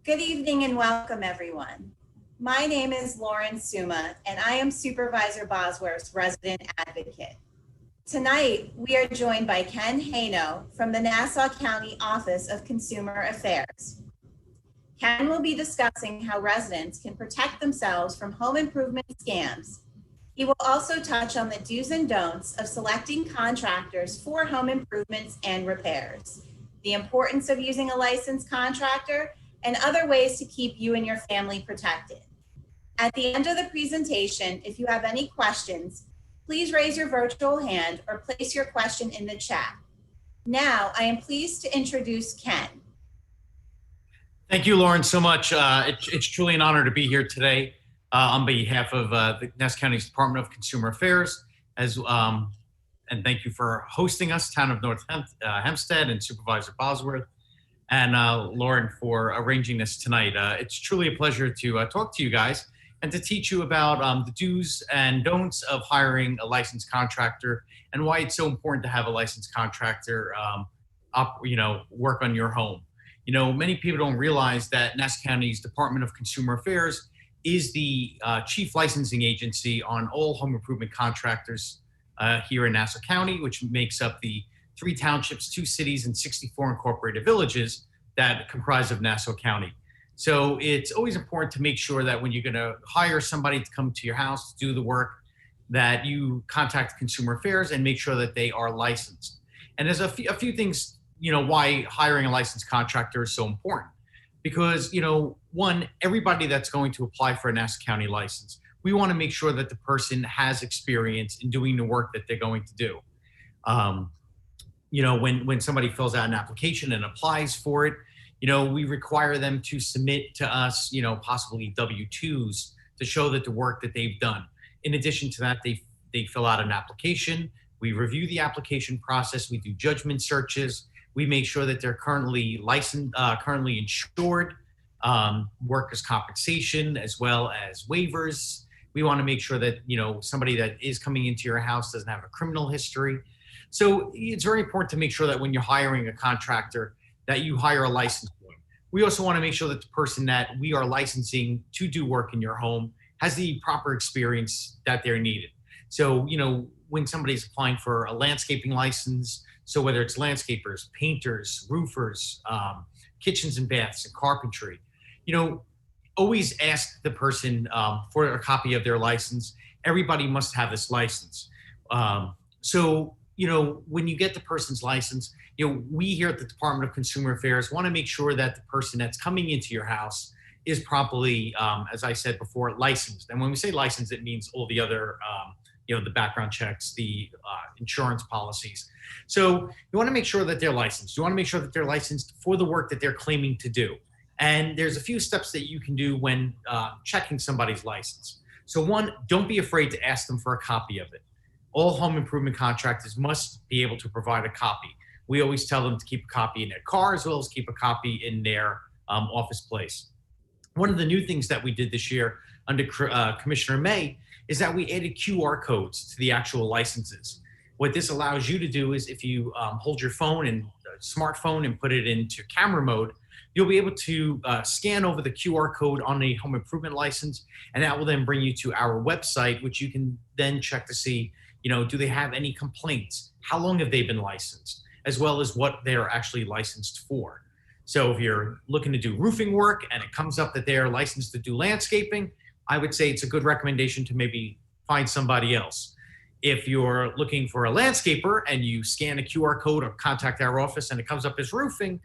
Good evening and welcome, everyone. My name is Lauren Suma, and I am Supervisor Bosworth's resident advocate. Tonight, we are joined by Ken Heino from the Nassau County Office of Consumer Affairs. Ken will be discussing how residents can protect themselves from home improvement scams. He will also touch on the do's and don'ts of selecting contractors for home improvements and repairs, the importance of using a licensed contractor, and other ways to keep you and your family protected. At the end of the presentation, if you have any questions, please raise your virtual hand or place your question in the chat. Now, I am pleased to introduce Ken. Thank you, Lauren, so much. It's truly an honor to be here today on behalf of the Nassau County's Department of Consumer Affairs, and thank you for hosting us, Town of North Hempstead, and Supervisor Bosworth, and Lauren for arranging this tonight. It's truly a pleasure to talk to you guys and to teach you about the do's and don'ts of hiring a licensed contractor and why it's so important to have a licensed contractor work on your home. You know, many people don't realize that Nassau County's Department of Consumer Affairs is the chief licensing agency on all home improvement contractors here in Nassau County, which makes up the 3 townships, 2 cities, and 64 incorporated villages that comprise of Nassau County. So it's always important to make sure that when you're going to hire somebody to come to your house to do the work, that you contact Consumer Affairs and make sure that they are licensed. And there's a few things, you know, why hiring a licensed contractor is so important. Because, you know, one, everybody that's going to apply for a Nassau County license, we want to make sure that the person has experience in doing the work that they're going to do. You know, when somebody fills out an application and applies for it, you know, we require them to submit to us, you know, possibly W-2s to show that the work that they've done. In addition to that, they fill out an application. We review the application process. We do judgment searches. We make sure that they're currently licensed, currently insured, workers' compensation, as well as waivers. We want to make sure that, you know, somebody that is coming into your house doesn't have a criminal history. So it's very important to make sure that when you're hiring a contractor, that you hire a licensed one. We also want to make sure that the person that we are licensing to do work in your home has the proper experience that they're needed. So, you know, when somebody's applying for a landscaping license, so whether it's landscapers, painters, roofers, kitchens and baths, and carpentry, you know, always ask the person for a copy of their license. Everybody must have this license. So, you know, when you get the person's license, you know, we here at the Department of Consumer Affairs want to make sure that the person that's coming into your house is properly, as I said before, licensed. And when we say licensed, it means all the other, you know, the background checks, the insurance policies. So you want to make sure that they're licensed. You want to make sure that they're licensed for the work that they're claiming to do. And there's a few steps that you can do when checking somebody's license. So one, don't be afraid to ask them for a copy of it. All home improvement contractors must be able to provide a copy. We always tell them to keep a copy in their car as well as keep a copy in their office place. One of the new things that we did this year under Commissioner May is that we added QR codes to the actual licenses. What this allows you to do is if you hold your phone and smartphone and put it into camera mode, you'll be able to scan over the QR code on a home improvement license, and that will then bring you to our website, which you can then check to see, you know, do they have any complaints? How long have they been licensed? As well as what they're actually licensed for. So if you're looking to do roofing work and it comes up that they're licensed to do landscaping, I would say it's a good recommendation to maybe find somebody else. If you're looking for a landscaper and you scan a QR code or contact our office and it comes up as roofing,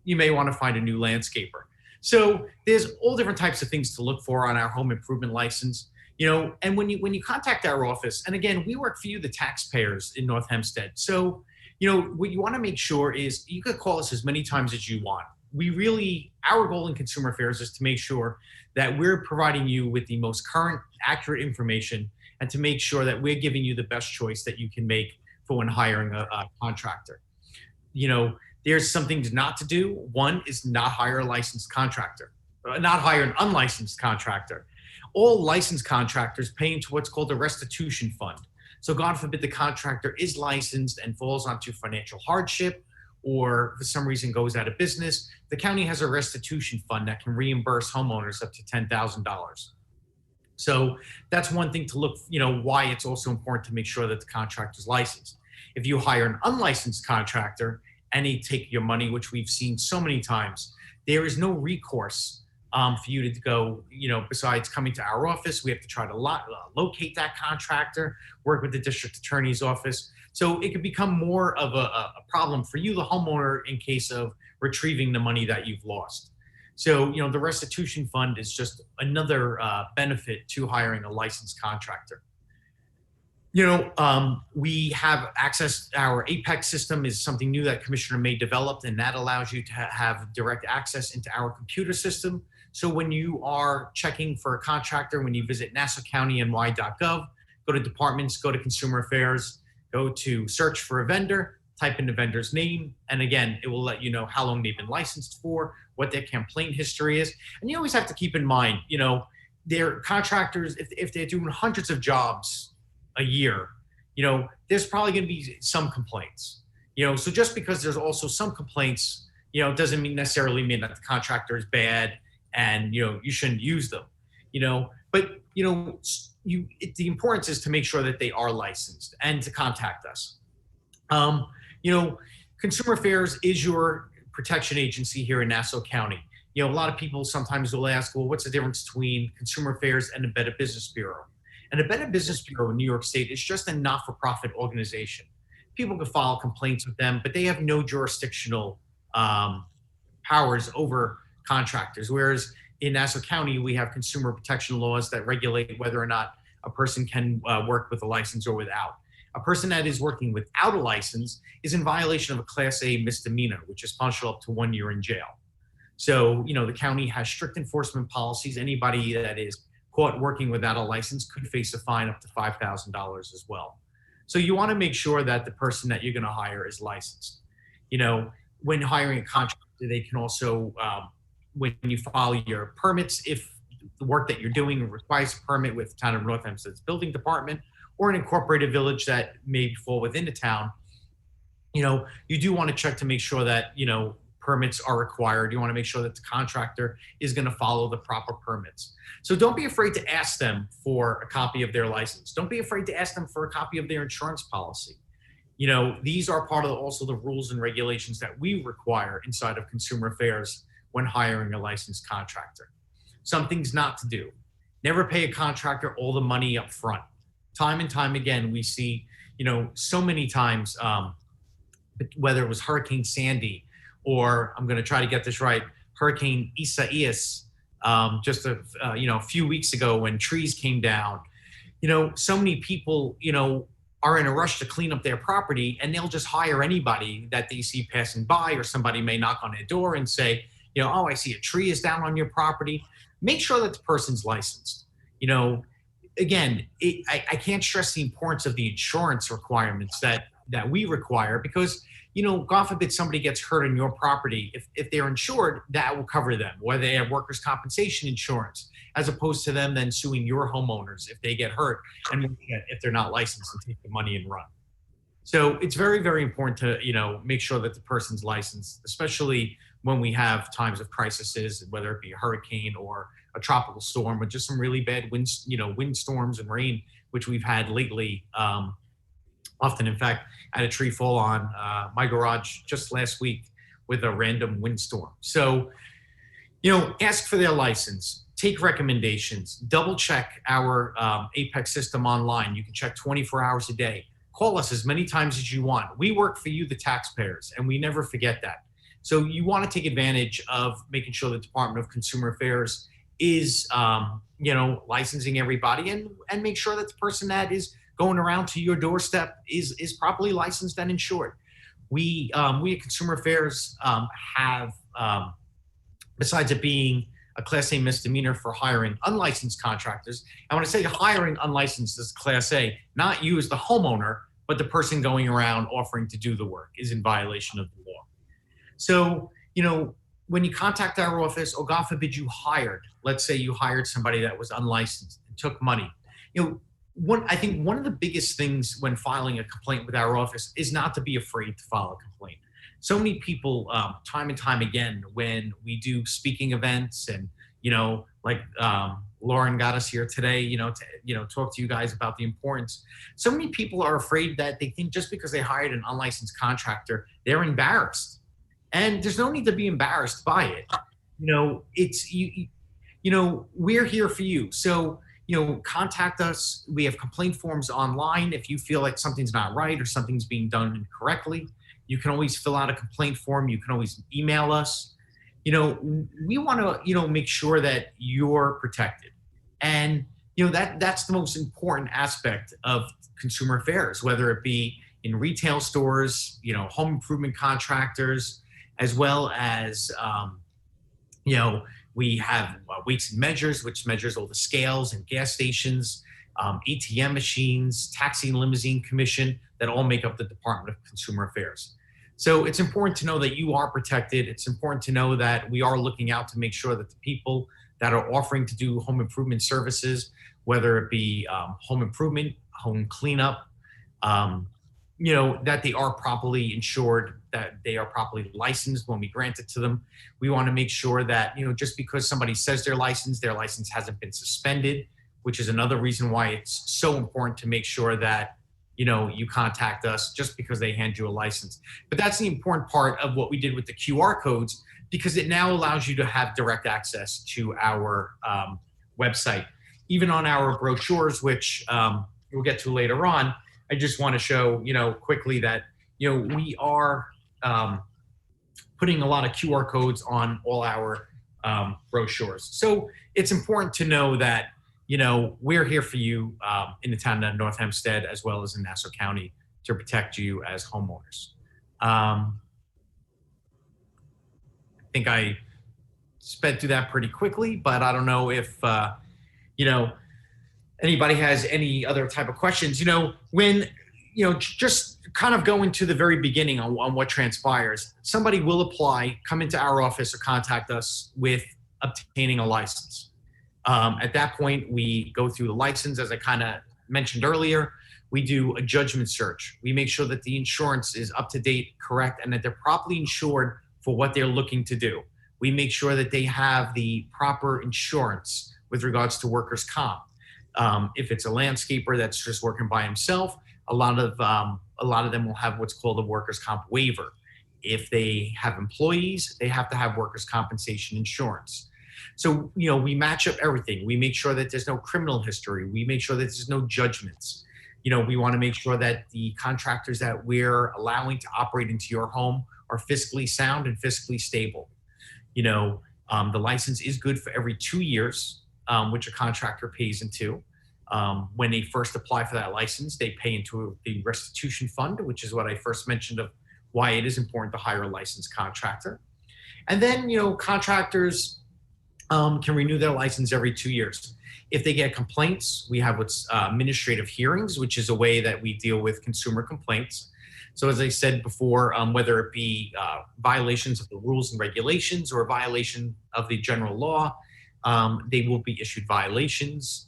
you may want to find a new landscaper. So there's all different types of things to look for on our home improvement license. You know, and when you contact our office, and again, we work for you, the taxpayers in North Hempstead. So, you know, what you want to make sure is you could call us as many times as you want. Our goal in consumer affairs is to make sure that we're providing you with the most current, accurate information and to make sure that we're giving you the best choice that you can make for when hiring a contractor. You know, there's some things not to do. One is not hire a licensed contractor, not hire an unlicensed contractor. All licensed contractors pay into what's called a restitution fund. So God forbid the contractor is licensed and falls onto financial hardship or for some reason goes out of business, the county has a restitution fund that can reimburse homeowners up to $10,000. So that's one thing to look, why it's also important to make sure that the contractor is licensed. If you hire an unlicensed contractor and they take your money, which we've seen so many times, there is no recourse for you to go, besides coming to our office. We have to try to locate that contractor, work with the district attorney's office. So it could become more of a problem for you, the homeowner, in case of retrieving the money that you've lost. So, the restitution fund is just another benefit to hiring a licensed contractor. We have access, our Apex system is something new that Commissioner May developed, and that allows you to have direct access into our computer system. So when you are checking for a contractor, when you visit NassauCountyNY.gov, go to departments, go to Consumer Affairs, go to search for a vendor, type in the vendor's name, and again, it will let you know how long they've been licensed for, what their complaint history is. And you always have to keep in mind, their contractors, if they're doing hundreds of jobs a year, there's probably going to be some complaints. So just because there's also some complaints, doesn't necessarily mean that the contractor is bad and you shouldn't use them. But the importance is to make sure that they are licensed and to contact us. Consumer Affairs is your protection agency here in Nassau County. A lot of people sometimes will ask, well, what's the difference between Consumer Affairs and the Better Business Bureau? And the Better Business Bureau in New York State is just a not-for-profit organization. People can file complaints with them, but they have no jurisdictional powers over contractors. Whereas in Nassau County, we have consumer protection laws that regulate whether or not a person can work with a license or without. A person that is working without a license is in violation of a Class A misdemeanor, which is punishable up to 1 year in jail. So, the county has strict enforcement policies. Anybody that is caught working without a license could face a fine up to $5,000 as well. So you want to make sure that the person that you're going to hire is licensed. When hiring a contractor, they can also, when you file your permits, if the work that you're doing requires a permit with the town of North Hempstead's building department, or an incorporated village that may fall within the town, you do want to check to make sure that, permits are required. You want to make sure that the contractor is going to follow the proper permits. So don't be afraid to ask them for a copy of their license. Don't be afraid to ask them for a copy of their insurance policy. These are part of also the rules and regulations that we require inside of Consumer Affairs when hiring a licensed contractor. Some things not to do. Never pay a contractor all the money up front. Time and time again, we see, so many times, whether it was Hurricane Sandy or, I'm going to try to get this right, Hurricane Isaias, just a few weeks ago when trees came down, so many people, are in a rush to clean up their property, and they'll just hire anybody that they see passing by, or somebody may knock on their door and say, oh, I see a tree is down on your property. Make sure that the person's licensed. Again, I can't stress the importance of the insurance requirements that we require, because, God forbid somebody gets hurt on your property. If they're insured, that will cover them, whether they have workers' compensation insurance, as opposed to them then suing your homeowners if they get hurt and if they're not licensed and take the money and run. So it's very, very important to, make sure that the person's licensed, especially when we have times of crises, whether it be a hurricane or a tropical storm, or just some really bad windstorms and rain, which we've had lately. Often, in fact, I had a tree fall on my garage just last week with a random windstorm. So, ask for their license, take recommendations, double check our Apex system online. You can check 24 hours a day. Call us as many times as you want. We work for you, the taxpayers, and we never forget that. So you want to take advantage of making sure the Department of Consumer Affairs is, licensing everybody, and make sure that the person that is going around to your doorstep is properly licensed and insured. We at Consumer Affairs have, besides it being a Class A misdemeanor for hiring unlicensed contractors, and when I say hiring unlicensed as Class A, not you as the homeowner, but the person going around offering to do the work is in violation of the law. So, when you contact our office, or God forbid you let's say you hired somebody that was unlicensed and took money, I think one of the biggest things when filing a complaint with our office is not to be afraid to file a complaint. so many people, time and time again, when we do speaking events and, like Lauren got us here today, to, talk to you guys about the importance. So many people are afraid that they think just because they hired an unlicensed contractor, they're embarrassed. And there's no need to be embarrassed by it. It's we're here for you. So, contact us. We have complaint forms online. If you feel like something's not right or something's being done incorrectly, you can always fill out a complaint form. You can always email us. We want to, make sure that you're protected. And, that's the most important aspect of consumer affairs, whether it be in retail stores, home improvement contractors, as well as, we have weights and measures, which measures all the scales and gas stations, ATM machines, taxi and limousine commission that all make up the Department of Consumer Affairs. So it's important to know that you are protected. It's important to know that we are looking out to make sure that the people that are offering to do home improvement services, whether it be home improvement, home cleanup, that they are properly insured, that they are properly licensed when we grant it to them. We want to make sure that, just because somebody says their license hasn't been suspended, which is another reason why it's so important to make sure that, you contact us just because they hand you a license. But that's the important part of what we did with the QR codes, because it now allows you to have direct access to our website. Even on our brochures, which we'll get to later on, I just want to show, quickly that, we are putting a lot of QR codes on all our brochures. So it's important to know that, we're here for you in the town of North Hempstead, as well as in Nassau County, to protect you as homeowners. I think I sped through that pretty quickly, but I don't know if, anybody has any other type of questions. When, just kind of go into the very beginning on what transpires. Somebody will apply, come into our office or contact us with obtaining a license. At that point, we go through the license, as I kind of mentioned earlier. We do a judgment search. We make sure that the insurance is up to date, correct, and that they're properly insured for what they're looking to do. We make sure that they have the proper insurance with regards to workers' comp. If it's a landscaper that's just working by himself, a lot of them will have what's called a workers' comp waiver. If they have employees, they have to have workers' compensation insurance. So, we match up everything. We make sure that there's no criminal history. We make sure that there's no judgments. We want to make sure that the contractors that we're allowing to operate into your home are fiscally sound and fiscally stable. The license is good for every 2 years, which a contractor pays into. When they first apply for that license, they pay into the restitution fund, which is what I first mentioned of why it is important to hire a licensed contractor. And then, contractors can renew their license every 2 years. If they get complaints, we have what's administrative hearings, which is a way that we deal with consumer complaints. So as I said before, whether it be violations of the rules and regulations or a violation of the general law, they will be issued violations.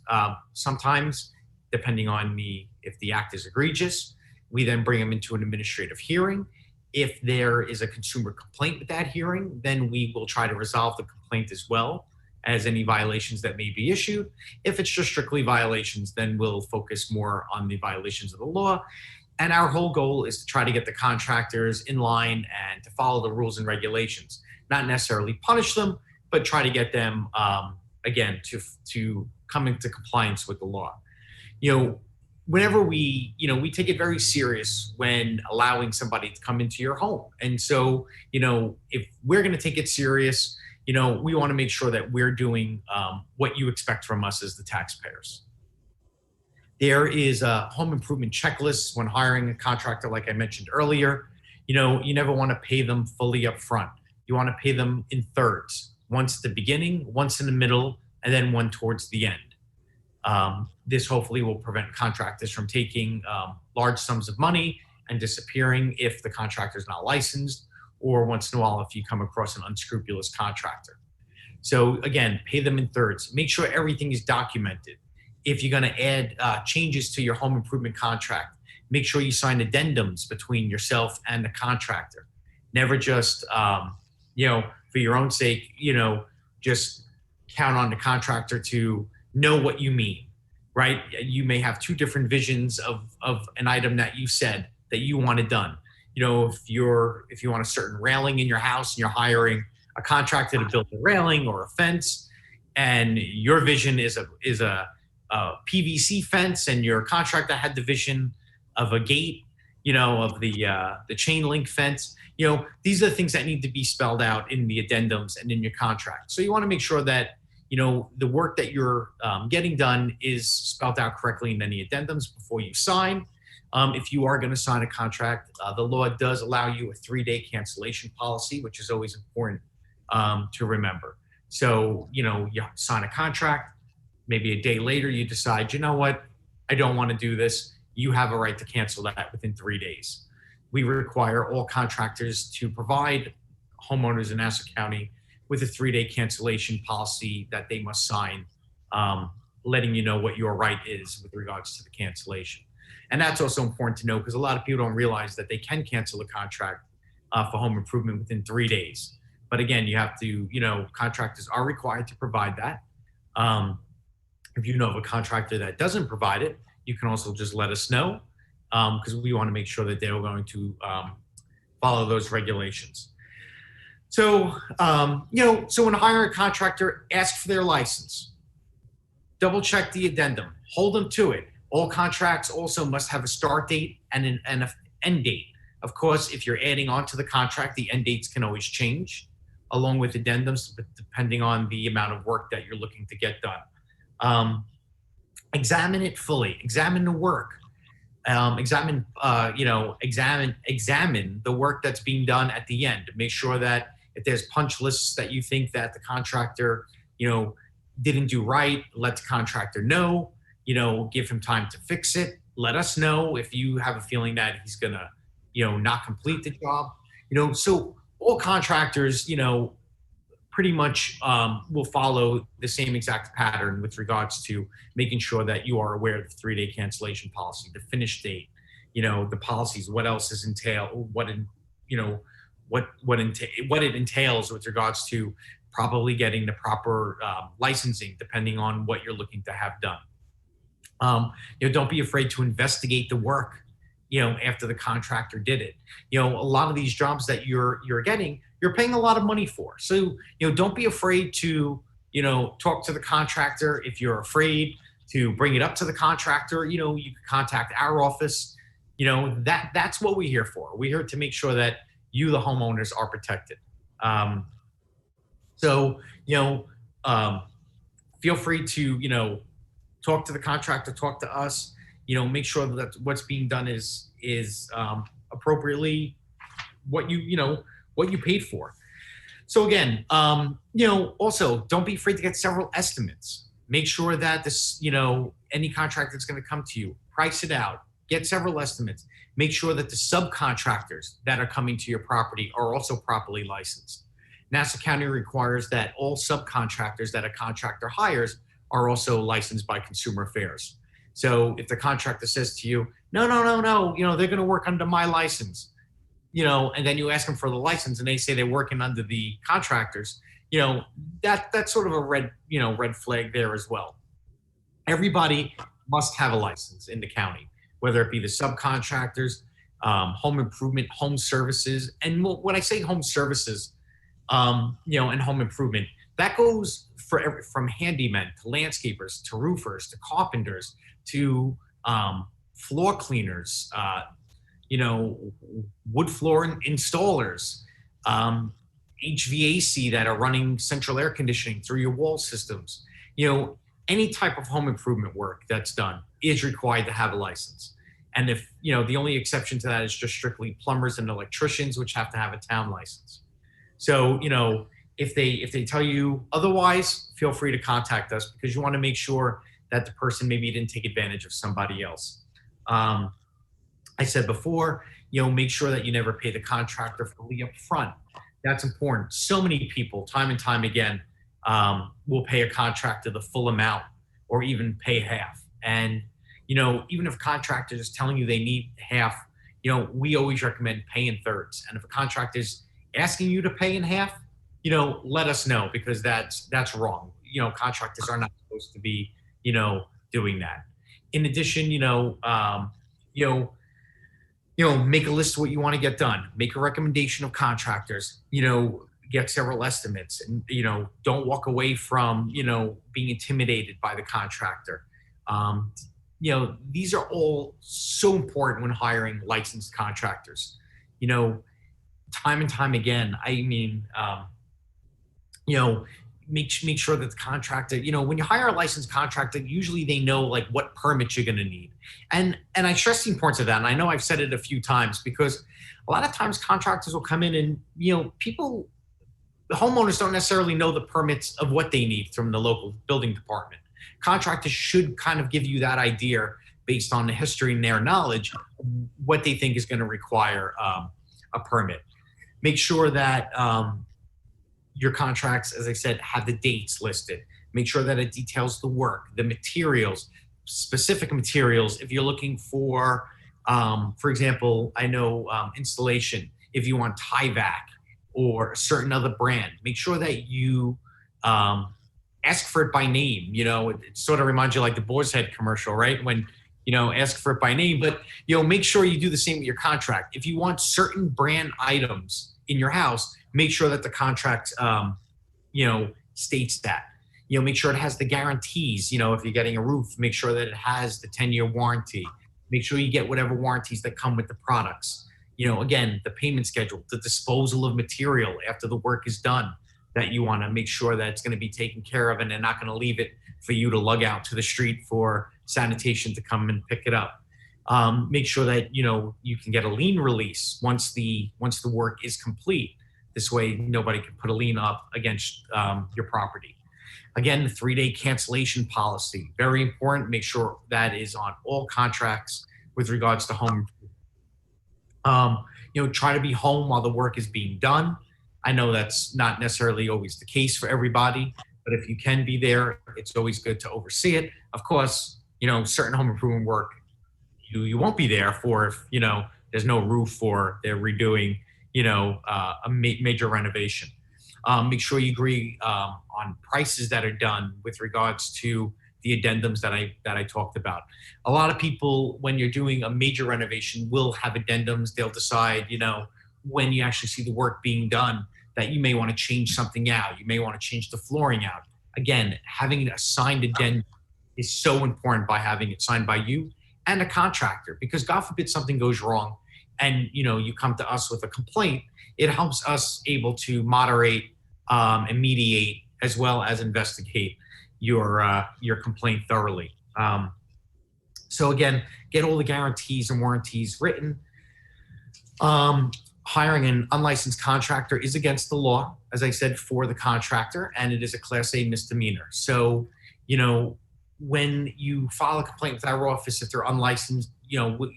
Sometimes, depending on if the act is egregious, we then bring them into an administrative hearing. If there is a consumer complaint with that hearing, then we will try to resolve the complaint as well as any violations that may be issued. If it's just strictly violations, then we'll focus more on the violations of the law. And our whole goal is to try to get the contractors in line and to follow the rules and regulations, not necessarily punish them, but try to get them, again, to come into compliance with the law. Whenever we take it very serious when allowing somebody to come into your home. And so, if we're going to take it serious, we want to make sure that we're doing what you expect from us as the taxpayers. There is a home improvement checklist when hiring a contractor, like I mentioned earlier. You never want to pay them fully up front. You want to pay them in thirds. Once at the beginning, once in the middle, and then one towards the end. This hopefully will prevent contractors from taking large sums of money and disappearing if the contractor is not licensed, or once in a while if you come across an unscrupulous contractor. So again, pay them in thirds. Make sure everything is documented. If you're going to add changes to your home improvement contract, make sure you sign addendums between yourself and the contractor. Never just, for your own sake, just count on the contractor to know what you mean, right? You may have two different visions of an item that you said that you wanted done. If you want a certain railing in your house and you're hiring a contractor to build a railing or a fence, and your vision is a PVC fence, and your contractor had the vision of a gate, of the chain link fence. These are the things that need to be spelled out in the addendums and in your contract. So you want to make sure that the work that you're getting done is spelled out correctly in any addendums before you sign. If you are going to sign a contract, the law does allow you a 3-day cancellation policy, which is always important to remember. So, you sign a contract, maybe a day later you decide, you know what, I don't want to do this. You have a right to cancel that within 3 days. We require all contractors to provide homeowners in Nassau County with a 3-day cancellation policy that they must sign, letting you know what your right is with regards to the cancellation. And that's also important to know because a lot of people don't realize that they can cancel a contract for home improvement within 3 days. But again, you have to, contractors are required to provide that. If you know of a contractor that doesn't provide it, you can also just let us know because we want to make sure that they're going to follow those regulations. So, so when hiring a contractor, ask for their license. Double check the addendum. Hold them to it. All contracts also must have a start date and an end date. Of course, if you're adding on to the contract, the end dates can always change along with addendums, depending on the amount of work that you're looking to get done. Examine it fully. Examine the work. Examine the work that's being done at the end. Make sure that if there's punch lists that you think that the contractor, didn't do right, let the contractor know. Give him time to fix it. Let us know if you have a feeling that he's gonna, not complete the job. So all contractors, pretty much will follow the same exact pattern with regards to making sure that you are aware of the 3-day cancellation policy, the finish date, the policies, what else is entailed, what it entails with regards to probably getting the proper licensing, depending on what you're looking to have done. Don't be afraid to investigate the work, after the contractor did it. A lot of these jobs that you're getting, you're paying a lot of money for. So, don't be afraid to, talk to the contractor. If you're afraid to bring it up to the contractor, you can contact our office. That's what we're here for. We're here to make sure that you, the homeowners, are protected. Feel free to, talk to the contractor, talk to us, make sure that what's being done is appropriately what you paid for. So again, also don't be afraid to get several estimates. Make sure that this, any contract that's going to come to you, price it out, get several estimates. Make sure that the subcontractors that are coming to your property are also properly licensed. Nassau County requires that all subcontractors that a contractor hires are also licensed by Consumer Affairs. So if the contractor says to you, no, they're going to work under my license, and then you ask them for the license and they say they're working under the contractors, that's sort of a red flag there as well. Everybody must have a license in the county, whether it be the subcontractors, home improvement, home services. And when I say home services, and home improvement, that goes from handymen to landscapers to roofers to carpenters to floor cleaners, wood floor installers, HVAC that are running central air conditioning through your wall systems. Any type of home improvement work that's done is required to have a license. And if, the only exception to that is just strictly plumbers and electricians, which have to have a town license. So, if they tell you otherwise, feel free to contact us because you want to make sure that the person maybe didn't take advantage of somebody else. I said before, make sure that you never pay the contractor fully up front. That's important. So many people, time and time again, will pay a contractor the full amount or even pay half. And, even if a contractor is telling you they need half, we always recommend paying thirds. And if a contractor is asking you to pay in half, let us know, because that's wrong. Contractors are not supposed to be, doing that. In addition, you know, make a list of what you want to get done. Make a recommendation of contractors. Get several estimates, and don't walk away from being intimidated by the contractor. Um, these are all so important when hiring licensed contractors. Time and time again. I mean, you know, make sure that the contractor, when you hire a licensed contractor, usually they know like what permits you're going to need. And I stress the importance of that. And I know I've said it a few times, because a lot of times contractors will come in and, the homeowners don't necessarily know the permits of what they need from the local building department. Contractors should kind of give you that idea based on the history and their knowledge of what they think is going to require a permit. Make sure that your contracts, as I said, have the dates listed. Make sure that it details the work, the materials, specific materials. If you're looking for example, I know installation, if you want Tyvek or a certain other brand, make sure that you ask for it by name. It sort of reminds you like the Boar's Head commercial, right? When, ask for it by name, but, make sure you do the same with your contract. If you want certain brand items in your house, make sure that the contract, states that. Make sure it has the guarantees. If you're getting a roof, make sure that it has the 10-year warranty. Make sure you get whatever warranties that come with the products. Again, the payment schedule, the disposal of material after the work is done, that you want to make sure that it's going to be taken care of, and they're not going to leave it for you to lug out to the street for sanitation to come and pick it up. Make sure that, you can get a lien release once the work is complete. This way, nobody can put a lien up against your property. Again, the 3-day cancellation policy, very important. Make sure that is on all contracts with regards to home. Try to be home while the work is being done. I know that's not necessarily always the case for everybody, but if you can be there, it's always good to oversee it. Of course, certain home improvement work you won't be there for if, there's no roof or they're redoing, a major renovation. Make sure you agree on prices that are done with regards to the addendums that I talked about. A lot of people, when you're doing a major renovation, will have addendums. They'll decide, when you actually see the work being done, that you may want to change something out. You may want to change the flooring out. Again, having a signed addendum is so important, by having it signed by you and a contractor, because God forbid something goes wrong and, you come to us with a complaint. It helps us able to moderate and mediate, as well as investigate your complaint thoroughly. So again, get all the guarantees and warranties written. Hiring an unlicensed contractor is against the law, as I said, for the contractor, and it is a Class A misdemeanor. So, when you file a complaint with our office, if they're unlicensed,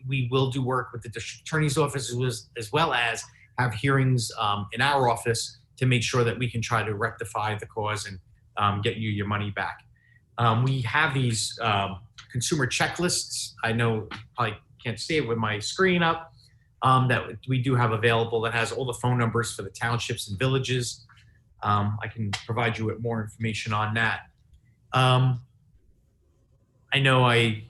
we will do work with the district attorney's office, as well as have hearings in our office to make sure that we can try to rectify the cause and get you your money back. We have these consumer checklists. I know you probably can't see it with my screen up, that we do have available, that has all the phone numbers for the townships and villages. I can provide you with more information on that. I know I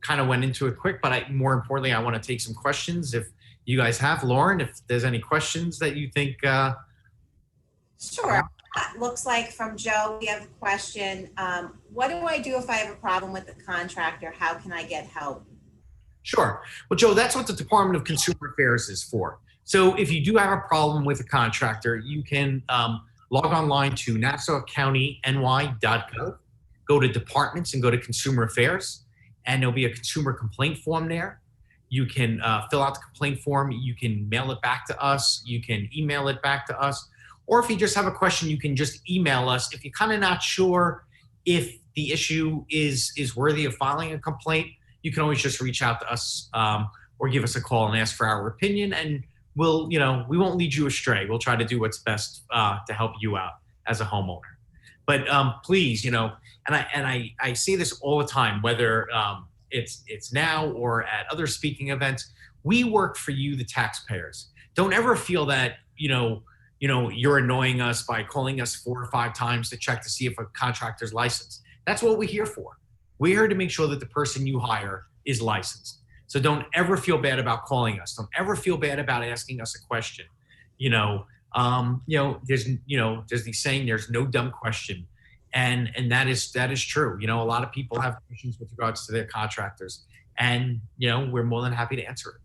kind of went into it quick, but more importantly, I want to take some questions. If you guys have, Lauren, if there's any questions that you think. Sure. Looks like from Joe, we have a question. What do I do if I have a problem with the contractor? How can I get help? Sure. Well, Joe, that's what the Department of Consumer Affairs is for. So if you do have a problem with a contractor, you can log online to NassauCountyNY.gov, go to departments and go to Consumer Affairs, and there'll be a consumer complaint form there. You can fill out the complaint form. You can mail it back to us. You can email it back to us. Or if you just have a question, you can just email us. If you're kind of not sure if the issue is worthy of filing a complaint, you can always just reach out to us or give us a call and ask for our opinion. And we'll, we won't lead you astray. We'll try to do what's best to help you out as a homeowner. But please, and I see this all the time, whether it's now or at other speaking events, we work for you, the taxpayers. Don't ever feel that, you're annoying us by calling us 4 or 5 times to check to see if a contractor's licensed. That's what we're here for. We're here to make sure that the person you hire is licensed. So don't ever feel bad about calling us. Don't ever feel bad about asking us a question. There's the saying, there's no dumb question. And that is true. A lot of people have questions with regards to their contractors, and we're more than happy to answer it.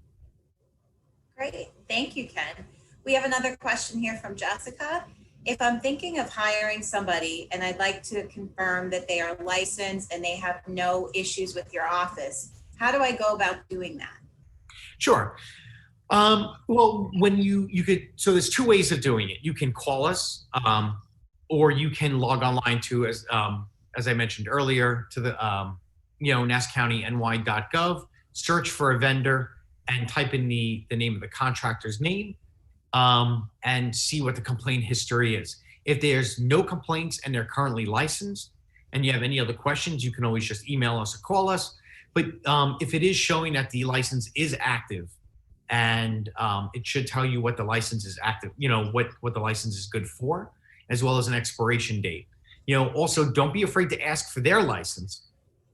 Great. Thank you, Ken. We have another question here from Jessica. If I'm thinking of hiring somebody and I'd like to confirm that they are licensed and they have no issues with your office, how do I go about doing that? Sure. Well, when you could, so there's 2 ways of doing it. You can call us, or you can log online to, as I mentioned earlier, to the, nassaucountyny.gov, search for a vendor and type in the name of the contractor's name, and see what the complaint history is. If there's no complaints and they're currently licensed and you have any other questions, you can always just email us or call us. But if it is showing that the license is active, and it should tell you what the license is active, what the license is good for, as well as an expiration date. Also don't be afraid to ask for their license,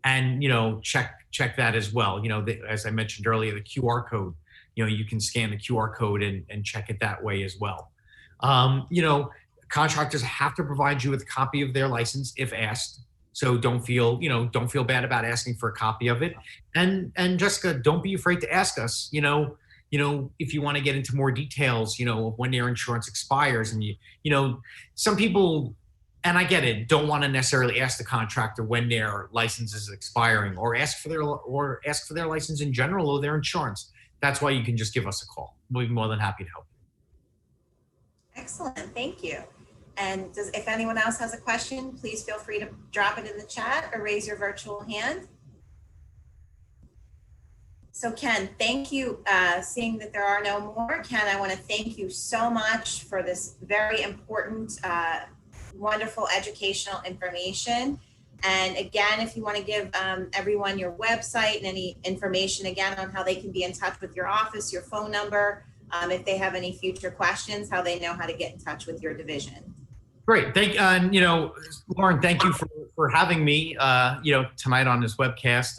and check that as well. As I mentioned earlier, the QR code, you can scan the QR code and check it that way as well. Contractors have to provide you with a copy of their license if asked. So don't feel bad about asking for a copy of it. And Jessica, don't be afraid to ask us, if you want to get into more details, of when their insurance expires. And some people, and I get it, don't want to necessarily ask the contractor when their license is expiring, or ask for their license in general or their insurance. That's why you can just give us a call. We'll be more than happy to help you. Excellent, thank you. And if anyone else has a question, please feel free to drop it in the chat or raise your virtual hand. So Ken, thank you. Seeing that there are no more, Ken, I want to thank you so much for this very important, wonderful educational information. And again, if you want to give everyone your website and any information again on how they can be in touch with your office, your phone number, if they have any future questions, how they know how to get in touch with your division. Great. Lauren, thank you for having me, tonight on this webcast.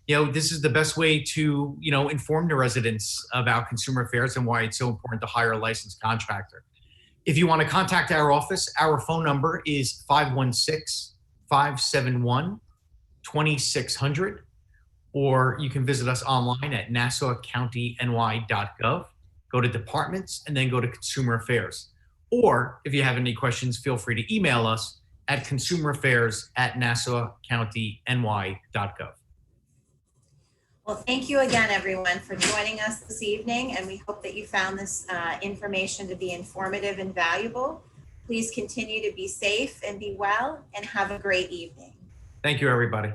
This is the best way to, inform the residents about consumer affairs and why it's so important to hire a licensed contractor. If you want to contact our office, our phone number is 516-571-2600, or you can visit us online at nassaucountyny.gov. Go to departments and then go to consumer affairs. Or if you have any questions, feel free to email us at consumeraffairs@nassaucountyny.gov. Well, thank you again, everyone, for joining us this evening, and we hope that you found this information to be informative and valuable. Please continue to be safe and be well, and have a great evening. Thank you, everybody.